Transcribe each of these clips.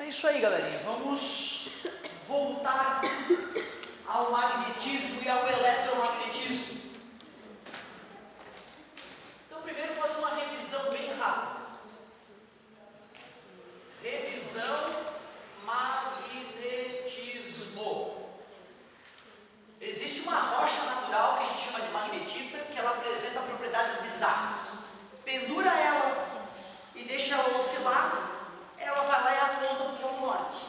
isso aí, galerinha. Vamos voltar ao magnetismo e ao eletromagnetismo. Então, primeiro fazer uma revisão bem rápida. Revisão magnetismo. Existe uma rocha natural que a gente chama de magnetita, que ela apresenta propriedades bizarras. Pendura ela e deixa ela oscilar, ela vai lá e aponta para o polo norte.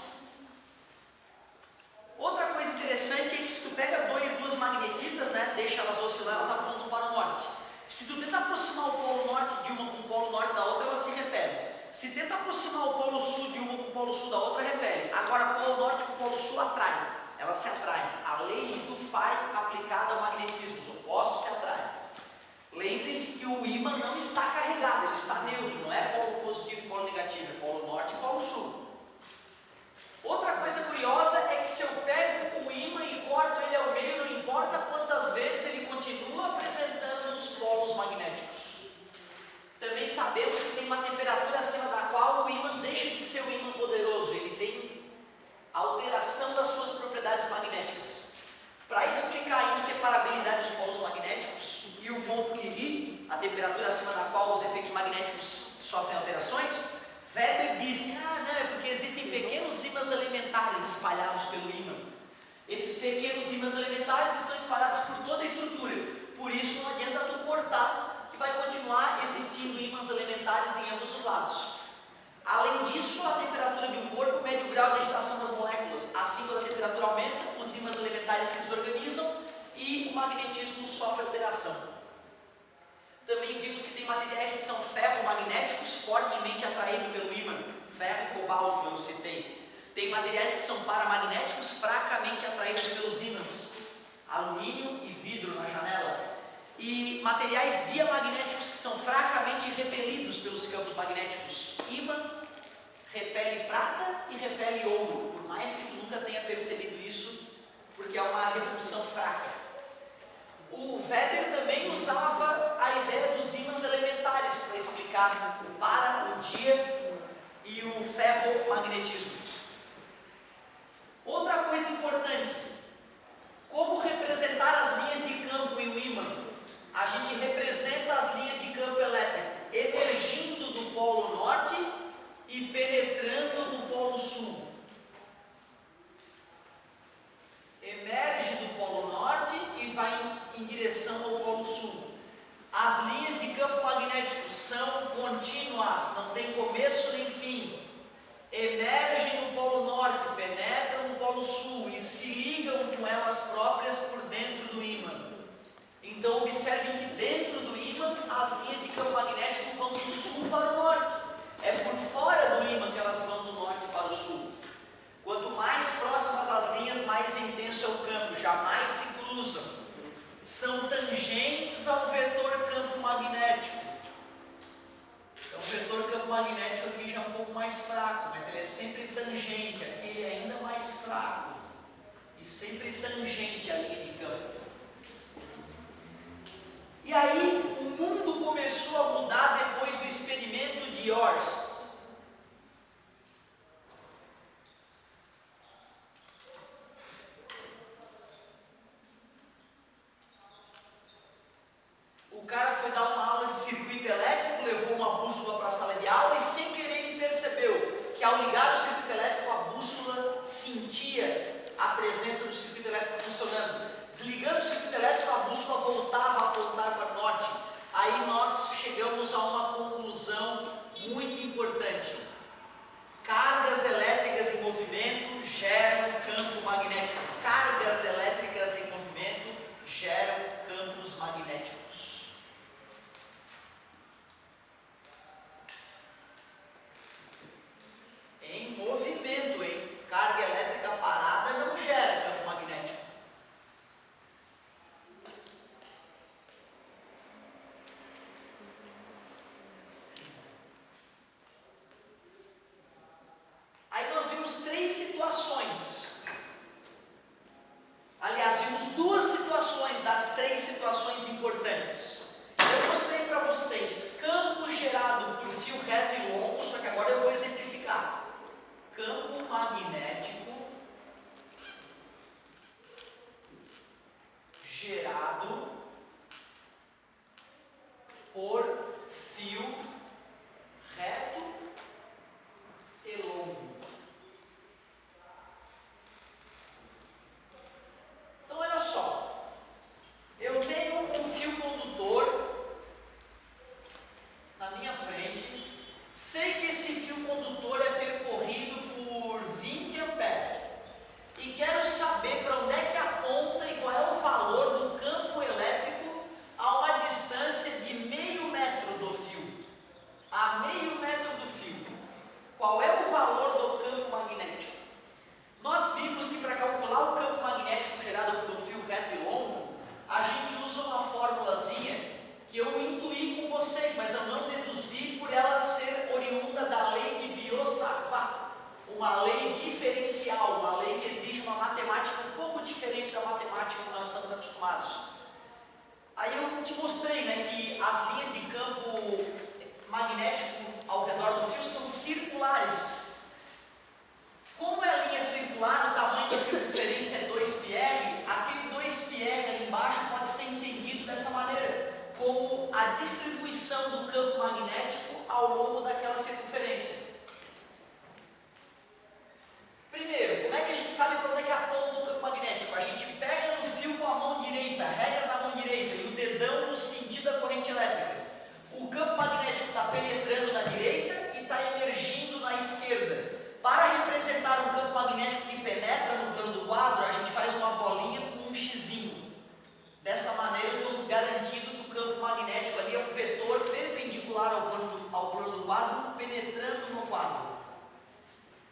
Outra coisa interessante é que se tu pega duas magnetitas, né, deixa elas oscilar, elas apontam para o norte. Se tu tenta aproximar o polo norte de uma com o polo norte da outra, elas se repelem. Se tenta aproximar o polo sul de uma com o polo sul da outra, repele. Agora, polo norte com o polo sul atraem. Elas se atraem. A lei do Fay aplicada ao magnetismo. Os opostos se atraem. Lembre-se que o ímã não está carregado, ele está neutro. Não é polo positivo e polo negativo. É polo norte e polo sul. Outra coisa curiosa é que se eu pego o ímã e corto ele ao meio, não importa quantas vezes ele continua apresentando os polos magnéticos. Também sabemos que tem uma temperatura acima da qual o ímã deixa de ser um ímã poderoso, ele tem alteração das suas propriedades magnéticas. Para explicar a inseparabilidade dos polos magnéticos e o ponto Curie, a temperatura acima da qual os efeitos magnéticos sofrem alterações, Weber disse, não, é porque existem pequenos ímãs elementares espalhados pelo ímã. Esses pequenos ímãs elementares estão espalhados por toda a estrutura, por isso não adianta tu cortar, que vai continuar existindo ímãs elementares em ambos os lados. Além disso, a temperatura de um corpo mede o grau de agitação das moléculas. Assim, quando a temperatura aumenta, os ímãs elementares se desorganizam e o magnetismo sofre alteração. Também vimos que tem materiais que são ferromagnéticos, fortemente atraídos pelo ímã, ferro e cobalto, eu citei. Tem materiais que são paramagnéticos, fracamente atraídos pelos ímãs, alumínio e vidro na janela. E materiais diamagnéticos que são fracamente repelidos pelos campos magnéticos. Ímã repele prata e repele ouro, por mais que tu nunca tenha percebido isso, porque é uma repulsão fraca. O Weber também usava a ideia dos ímãs elementares para explicar o para, o dia e o ferromagnetismo. Outra coisa importante, como representar as linhas de campo e o ímã? A gente representa as linhas de campo elétrico emergindo do polo norte e penetrando no polo sul. Emerge do polo norte e vai em direção ao polo sul. As linhas de campo magnético são contínuas, não tem começo nem fim. Emergem no polo norte, penetram no polo sul e se ligam com elas próprias por dentro do ímã. Então observem que dentro do ímã as linhas de campo magnético vão do sul para o norte. É por fora do ímã que elas vão do norte para o sul. Quanto mais próximas as linhas, mais intenso é o campo, jamais se cruzam. São tangentes ao vetor campo magnético. Então o vetor campo magnético aqui já é um pouco mais fraco, mas ele é sempre tangente, aqui ele é ainda mais fraco. E sempre tangente à linha de campo. E aí o mundo começou a mudar depois do experimento de Oersted. O cara foi dar uma aula de circuito elétrico, levou uma bússola para a sala de aula e sem querer ele percebeu que ao ligar o circuito elétrico a bússola sentia a presença do circuito elétrico funcionando. Desligando o circuito elétrico a bússola voltava a apontar para o norte. Aí nós chegamos a uma conclusão muito importante. Cargas elétricas em movimento geram campo magnético. Cargas elétricas em movimento geram campos magnéticos. Em movimento, hein? Carga elétrica parada não gera campo magnético. uma lei diferencial, uma lei que exige uma matemática um pouco diferente da matemática que nós estamos acostumados. Aí eu te mostrei, né, que as linhas de campo magnético ao redor do fio são circulares. Como é a linha circular, o tamanho da circunferência é 2πr, aquele 2πr ali embaixo pode ser entendido dessa maneira, como a distribuição do campo magnético ao longo daquela circunferência. Primeiro, como é que a gente sabe para onde é que aponta o campo magnético? A gente pega no fio com a mão direita, regra da mão direita, e o dedão no sentido da corrente elétrica. O campo magnético está penetrando na direita e está emergindo na esquerda. Para representar um campo magnético que penetra no plano do quadro, a gente faz uma bolinha com um xizinho. Dessa maneira, eu estou garantindo que o campo magnético ali é um vetor perpendicular ao plano do quadro, penetrando no quadro.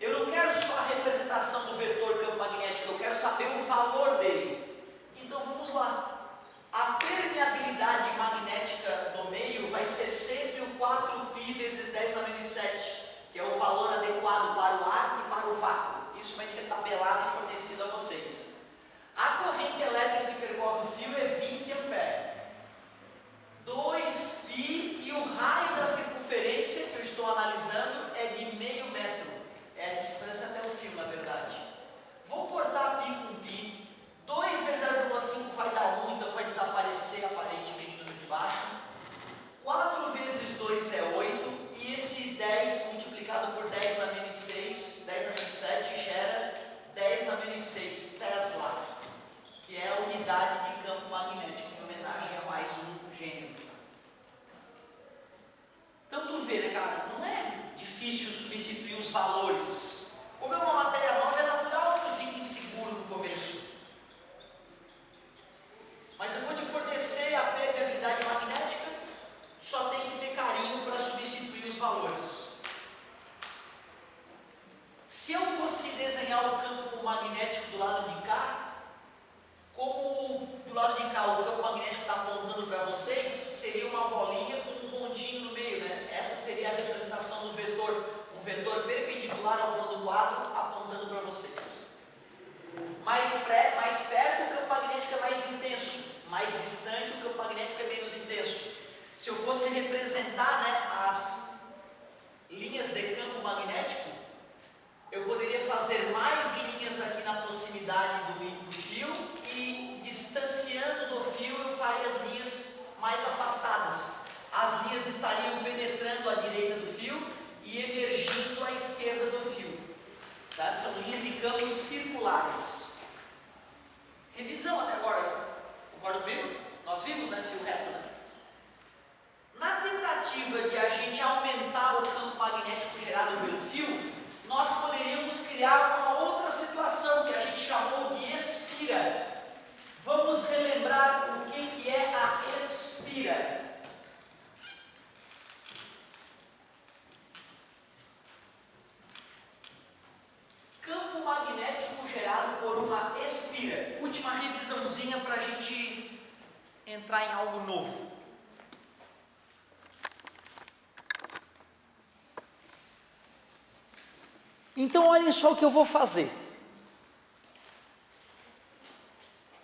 Eu não quero só a representação do vetor campo magnético, eu quero saber o valor dele. Então vamos lá. A permeabilidade magnética do meio vai ser sempre o 4π vezes 10 na menos 7, que é o valor adequado para o arco e para o vácuo. Isso vai ser tabelado e fornecido a vocês. A corrente elétrica que percorre o fio é 20 A. 2π e o raio da circunferência que eu estou analisando é de meio metro. É a distância até o fio, na verdade. Vou cortar π com π. 2 vezes 0,5 vai dar 1, então vai desaparecer aparentemente no número de baixo. 4 vezes 2 é 8. E esse 10 multiplicado por 10 na menos 6, 10 na menos 7, gera 10 na menos 6 Tesla, que é a unidade de campo magnético, em homenagem a mais um gênio. Então tu vê, né, cara, não é difícil substituir os valores. Como é uma matéria nova, é natural que tu fique inseguro no começo. Mas eu vou te fornecer a permeabilidade magnética, só tem que ter carinho para substituir os valores. Se eu fosse desenhar o campo magnético do lado de cá, como do lado de cá o campo magnético está apontando para vocês, seria uma bolinha com um pontinho no meio, né? Essa seria a representação do vetor, um vetor perpendicular ao plano do quadro apontando para vocês. Mais perto o campo magnético é mais intenso, mais distante o campo magnético é menos intenso. Se eu fosse representar, né, as linhas de campo magnético, eu poderia fazer mais linhas aqui na proximidade do fio e distanciando do fio eu faria as linhas mais afastadas. As linhas estariam penetrando à direita do fio e emergindo à esquerda do fio. Tá? São linhas de campo circulares. Revisão até agora, concorda comigo? Nós vimos, né, fio reto, né? Na tentativa de a gente aumentar o campo magnético gerado pelo fio, nós poderíamos criar uma outra situação que a gente chamou de espira. Vamos relembrar o que é a espira. Campo magnético gerado por uma espira. Última revisãozinha para a gente entrar em algo novo. Então olhem só o que eu vou fazer.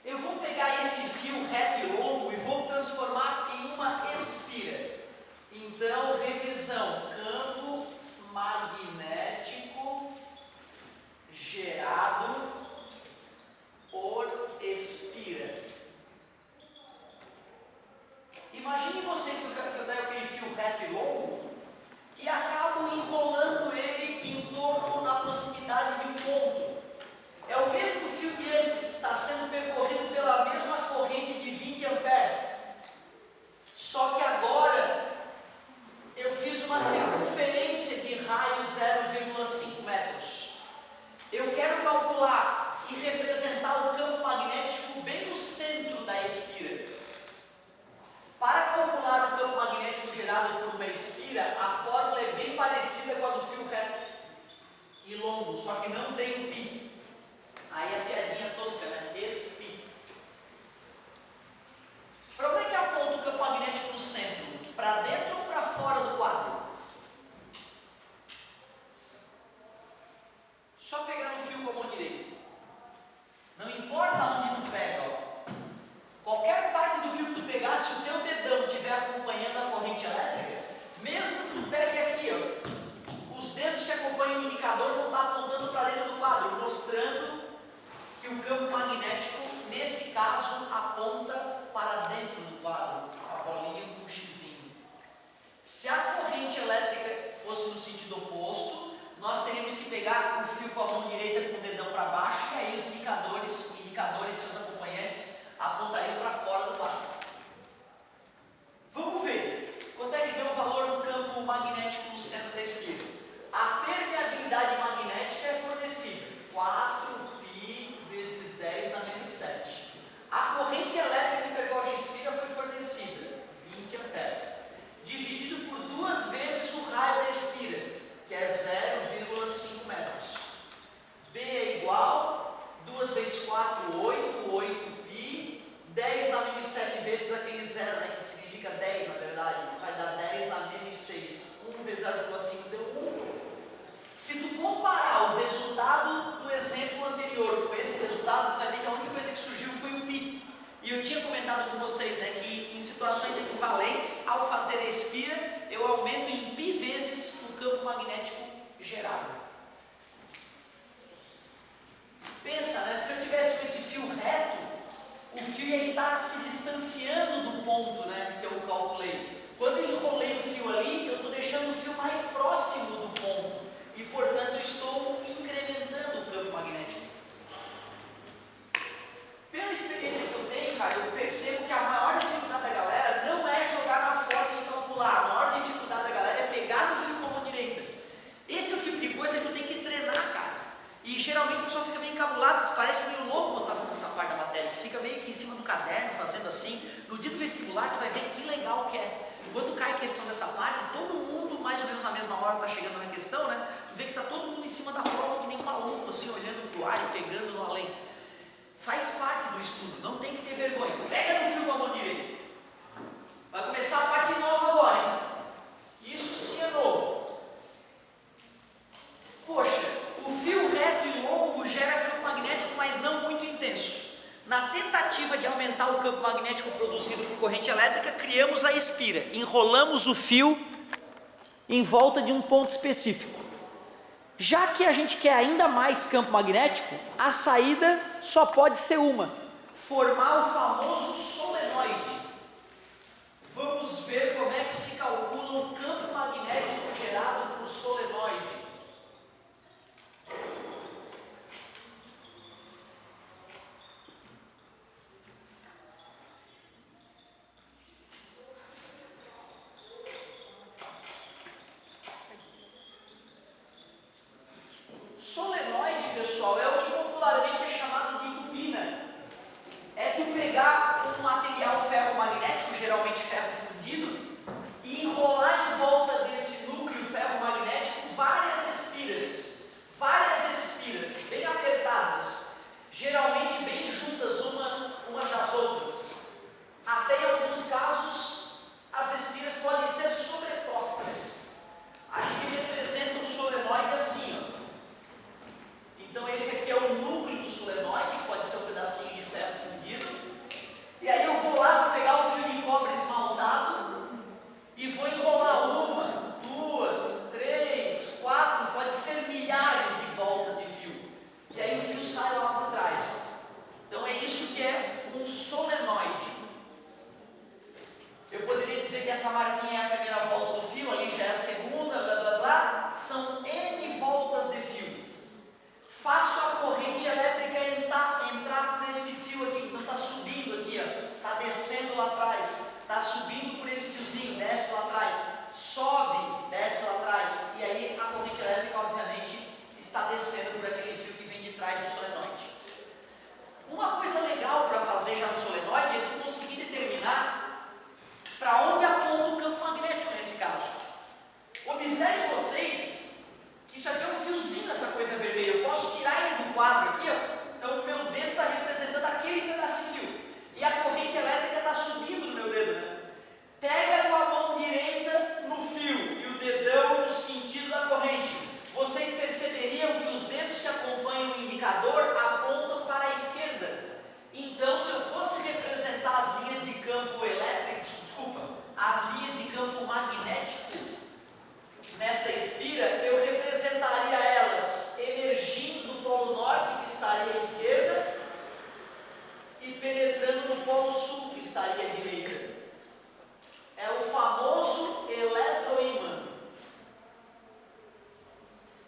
Eu vou pegar esse fio reto e longo e vou transformar em uma espira. Então, revisão, campo magnético gerado por espira. Imagine vocês que eu pego aquele fio reto e longo e acabo enrolando ele em torno da proximidade de um ponto. É o mesmo fio de antes, está sendo percorrido pela mesma corrente de 20 A. Só que agora eu fiz uma circunferência de raio 0,5 metros. Eu quero calcular e representar o campo magnético bem no centro da espira. Para calcular o campo magnético gerado por uma espira, a fórmula é bem parecida com a do fio reto e longo, só que não tem o π. Aí a piadinha tosca, né? Esse-π. Para onde é que aponta o campo magnético no centro? Para dentro ou para fora do quadro? Só pegar no fio com a mão direita. Não importa onde tu pega, ó. Qualquer parte do fio que tu pegar, se o teu dedão estiver acompanhando a corrente elétrica, mesmo que tu pegue aqui, ó, os dedos que acompanham o indicador vão estar apontando para dentro do quadro, mostrando que o campo magnético, nesse caso, aponta para dentro do quadro, a bolinha com o xizinho. Se a corrente elétrica fosse no sentido oposto, nós teríamos que pegar o fio com a mão direita com o dedão para baixo, e aí os indicadores e seus acompanhantes apontariam para fora do quadro. Vamos ver quanto é que deu o valor do campo magnético no centro da espira. A permeabilidade magnética é fornecida 4π vezes 10 na menos 7. A corrente elétrica que percorre a espira foi fornecida 20 A, dividido por 2 vezes o raio da espira, que é 0,5 metros. B é igual 2 vezes 4, 8, 8π, 10 na menos 7 vezes aquele 0, né, que significa 10 na verdade, vai dar 10 na menos 6. 1 vezes 0,5 deu 1. Se tu comparar o resultado do exemplo anterior com esse resultado, tu vai ver que a única coisa que surgiu foi o π. E eu tinha comentado com vocês, né, que em situações equivalentes, ao fazer a espira, eu aumento em π vezes o campo magnético gerado. Pensa, né, se eu tivesse com esse fio reto, o fio ia estar se distanciando do ponto, né, que eu calculei. Quando eu enrolei o fio ali, eu estou deixando o fio mais próximo do ponto. E, portanto, eu estou incrementando o campo magnético. Pela experiência que eu tenho, cara, eu percebo que a maior dificuldade da galera não é jogar na fórmula e calcular. A maior dificuldade da galera é pegar no fio com a mão direita. Esse é o tipo de coisa que tu tem que treinar, cara. E geralmente o pessoal fica meio encabulado, tu parece meio louco quando tá fazendo essa parte da matéria. Tu fica meio que em cima do caderno, fazendo assim. No dia do vestibular, tu vai ver que legal que é. Quando cai a questão dessa parte, todo mundo, mais ou menos na mesma hora, tá chegando na questão, né? Tu vê que tá todo mundo em cima da prova, que nem um maluco, assim, olhando pro ar e pegando no além. Faz parte do estudo, não tem que ter vergonha. Pega no fio com a mão direita. Vai começar a parte nova agora, hein? Isso sim é novo. Poxa, o fio reto e longo gera campo magnético, mas não muito intenso. Na tentativa de aumentar o campo magnético produzido por corrente elétrica, criamos a espira. Enrolamos o fio em volta de um ponto específico. Já que a gente quer ainda mais campo magnético, a saída só pode ser uma: formar o famoso solenoide. Vamos ver como é que se calcula o campo magnético gerado por solenoide. Solenoide, pessoal, é o que popularmente é chamado de bobina. É tu pegar um material ferromagnético, geralmente ferro fundido, e enrolar em volta desse núcleo ferromagnético várias espiras, bem apertadas, geralmente bem juntas umas das outras. Até em alguns casos, as espiras podem ser sobrepostas. A gente representa um solenoide assim, ó. Então esse aqui é o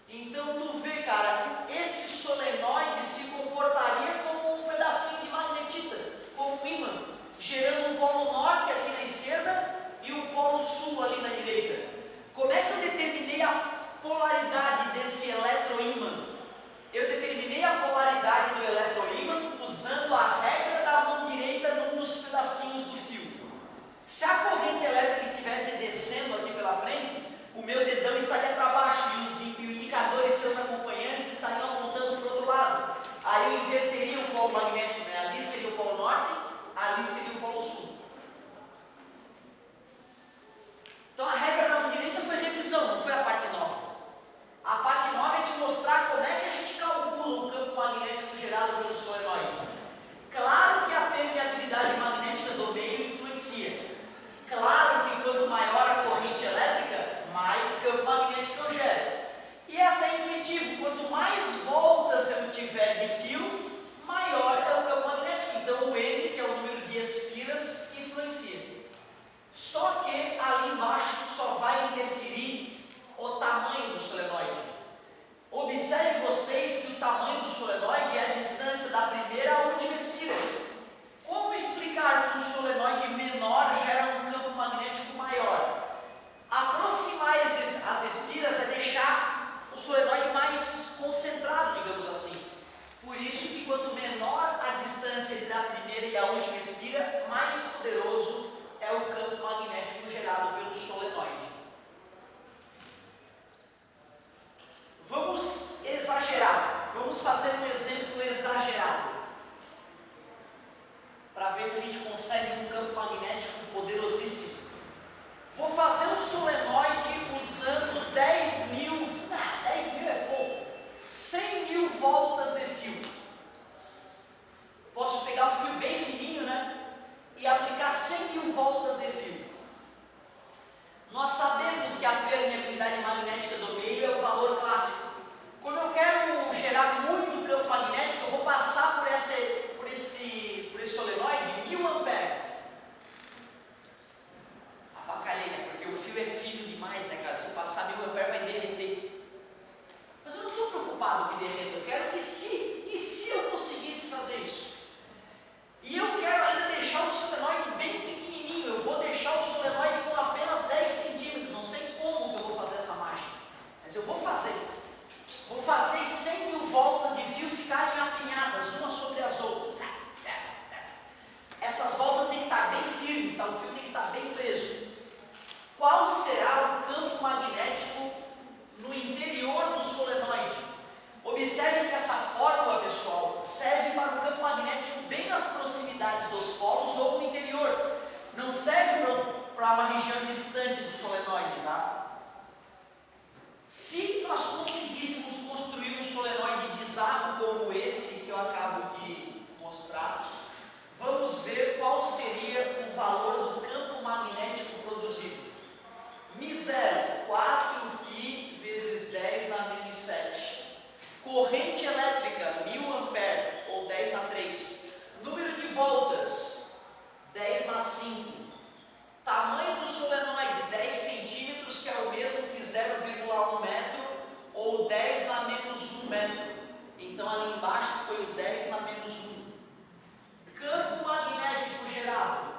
Então tu vê, cara, esse solenoide se comportaria como um pedacinho de magnetita, como um ímã, gerando um polo norte aqui na esquerda e um polo sul ali na direita. Como é que eu determinei a polaridade desse eletroímã? Eu determinei a polaridade do eletroímã usando a regra da mão direita num dos pedacinhos do fio. Se a corrente elétrica estivesse descendo aqui pela frente, o meu dedão estaria para baixo e os indicadores seus acompanhantes estariam apontando para o outro lado. Aí eu inverteria o polo magnético, né? Ali seria o polo norte, ali seria o polo sul. Então a regra da mão direita foi revisão, não foi a parte nova. A parte nova é te mostrar como é que a gente calcula o campo magnético gerado pelo solenoide. Claro que a permeabilidade magnética do meio influencia. Claro que quanto maior a corrente elétrica, mais campo magnético eu gero. E é até intuitivo, quanto mais voltas eu tiver de fio, maior é o campo magnético. Então o N, que é o número de espiras, influencia. Só que ali embaixo só vai interferir o tamanho do solenoide. Observe vocês que o tamanho do solenoide é a distância da primeira à última espira. Como explicar que um solenoide menor gera um campo magnético maior? Aproximar as espiras é deixar o solenoide mais concentrado, digamos assim. Por isso que quanto menor a distância entre a primeira e a última espira, mais poderoso é o campo magnético gerado pelo solenoide. Vamos exagerar, vamos fazer um exemplo exagerado, para ver se a gente consegue um campo magnético poderosíssimo. Vou fazer um solenoide usando 10 mil é pouco, 100 mil voltas de fio. Posso pegar um fio bem fininho, né? E aplicar 100 mil voltas de fio. Nós sabemos que a permeabilidade magnética do meio é o valor clássico. Quando eu quero gerar muito campo magnético, eu vou passar por esse solenoide 1000 amperes. Avacalhei, né? Porque o fio é fino demais, né, cara? Se eu passar 1000 amperes vai derreter. Mas eu não estou preocupado que derreta. Eu quero que se eu conseguisse fazer isso? E eu quero ainda deixar o solenoide bem pequenininho. Eu vou deixar o solenoide com apenas 10 centímetros. Não sei como que eu vou fazer essa mágica, mas eu vou fazer. Vou fazer 100 mil voltas de fio ficarem apinhadas umas sobre as outras. Essas voltas têm que estar bem firmes, tá? O fio tem que estar bem preso. Qual será o campo magnético no interior do solenoide? Observe que essa fórmula, pessoal, serve para o campo magnético bem nas proximidades dos polos ou no interior. Não serve para uma região distante do solenoide, tá? Se nós conseguíssemos construir um solenoide bizarro como esse que eu acabo de mostrar, vamos ver qual seria o valor do campo magnético produzido. μ0, 4π vezes 10 na menos 7. Corrente elétrica, 1000 amperes, ou 10 na 3. Número de voltas, 10 na 5. Tamanho do solenoide, 10 centímetros, que é o mesmo que 0,1 metro, ou 10 na menos 1 metro. Então ali embaixo foi o 10 na menos 1. Campo magnético gerado,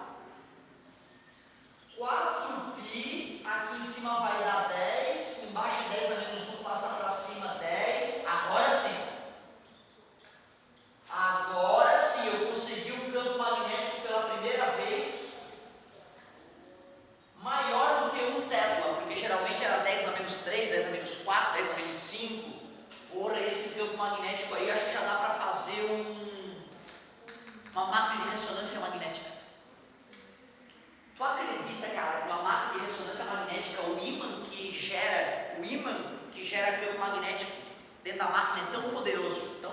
4π, aqui em cima vai dar 10, embaixo 10 na menos 1 passa para cima 10, agora sim. Agora sim, eu consegui um campo magnético pela primeira vez maior do que 1 Tesla, porque geralmente era 10 na menos 3, 10 na menos 4, 10 na menos 5. Porra, esse campo magnético aí, acho que já dá para fazer uma máquina de ressonância magnética. Tu acredita, cara, que uma máquina de ressonância magnética, o ímã que gera campo magnético dentro da máquina é tão poderoso, tão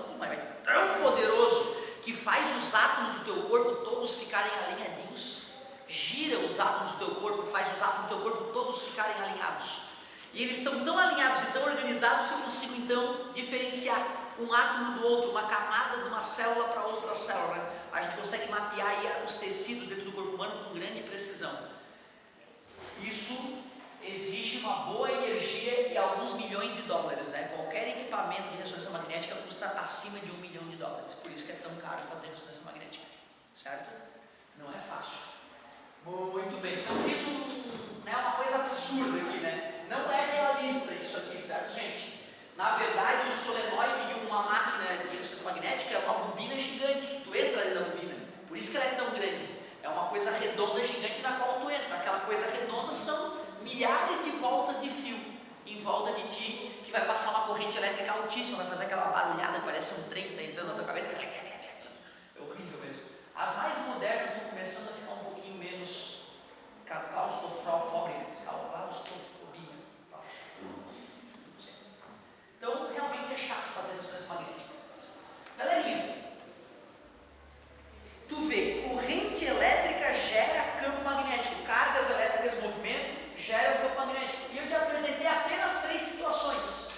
poderoso, que faz os átomos do teu corpo todos ficarem alinhadinhos. Gira os átomos do teu corpo, faz os átomos do teu corpo todos ficarem alinhados. E eles estão tão alinhados e tão organizados que eu consigo então diferenciar um átomo do outro, uma camada de uma célula para outra célula, né? A gente consegue mapear aí os tecidos dentro do corpo humano com grande precisão. Isso exige uma boa energia e alguns milhões de dólares, né? equipamento de ressonância magnética custa acima de $1 milhão, por isso que é tão caro fazer ressonância magnética, certo? Não é fácil. Muito bem, então fiz uma coisa absurda aqui, né? Não é realista isso aqui, certo, gente? Na verdade, o solenoide de uma máquina de ressonância magnética é uma bobina gigante, que tu entra dentro da bobina, por isso que ela é tão grande. É uma coisa redonda gigante na qual tu entra. Aquela coisa redonda são milhares de voltas de fio em volta de ti, que vai passar uma corrente elétrica altíssima, vai fazer aquela barulhada, parece um trem que está entrando na tua cabeça. É horrível mesmo. As mais modernas estão começando a ficar um pouquinho menos claustrofobia. Então, realmente é chato fazer ressonância magnética. Galerinha, tu vê, corrente elétrica gera campo magnético, cargas elétricas, movimento, gera campo magnético. E eu te apresentei apenas 3 situações.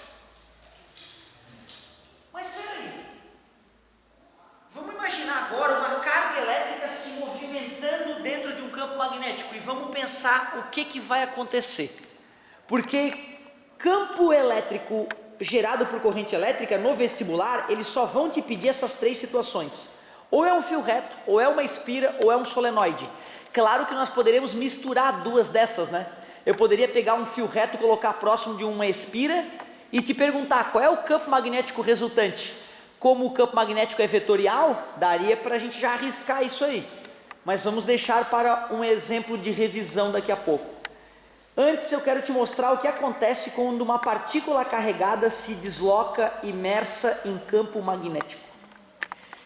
Mas espera aí. Vamos imaginar agora uma carga elétrica se movimentando dentro de um campo magnético e vamos pensar o que vai acontecer. Porque campo elétrico gerado por corrente elétrica no vestibular, eles só vão te pedir essas 3 situações. Ou é um fio reto, ou é uma espira, ou é um solenoide. Claro que nós poderíamos misturar 2 dessas, né? Eu poderia pegar um fio reto, colocar próximo de uma espira e te perguntar qual é o campo magnético resultante. Como o campo magnético é vetorial, daria para a gente já arriscar isso aí. Mas vamos deixar para um exemplo de revisão daqui a pouco. Antes eu quero te mostrar o que acontece quando uma partícula carregada se desloca imersa em campo magnético.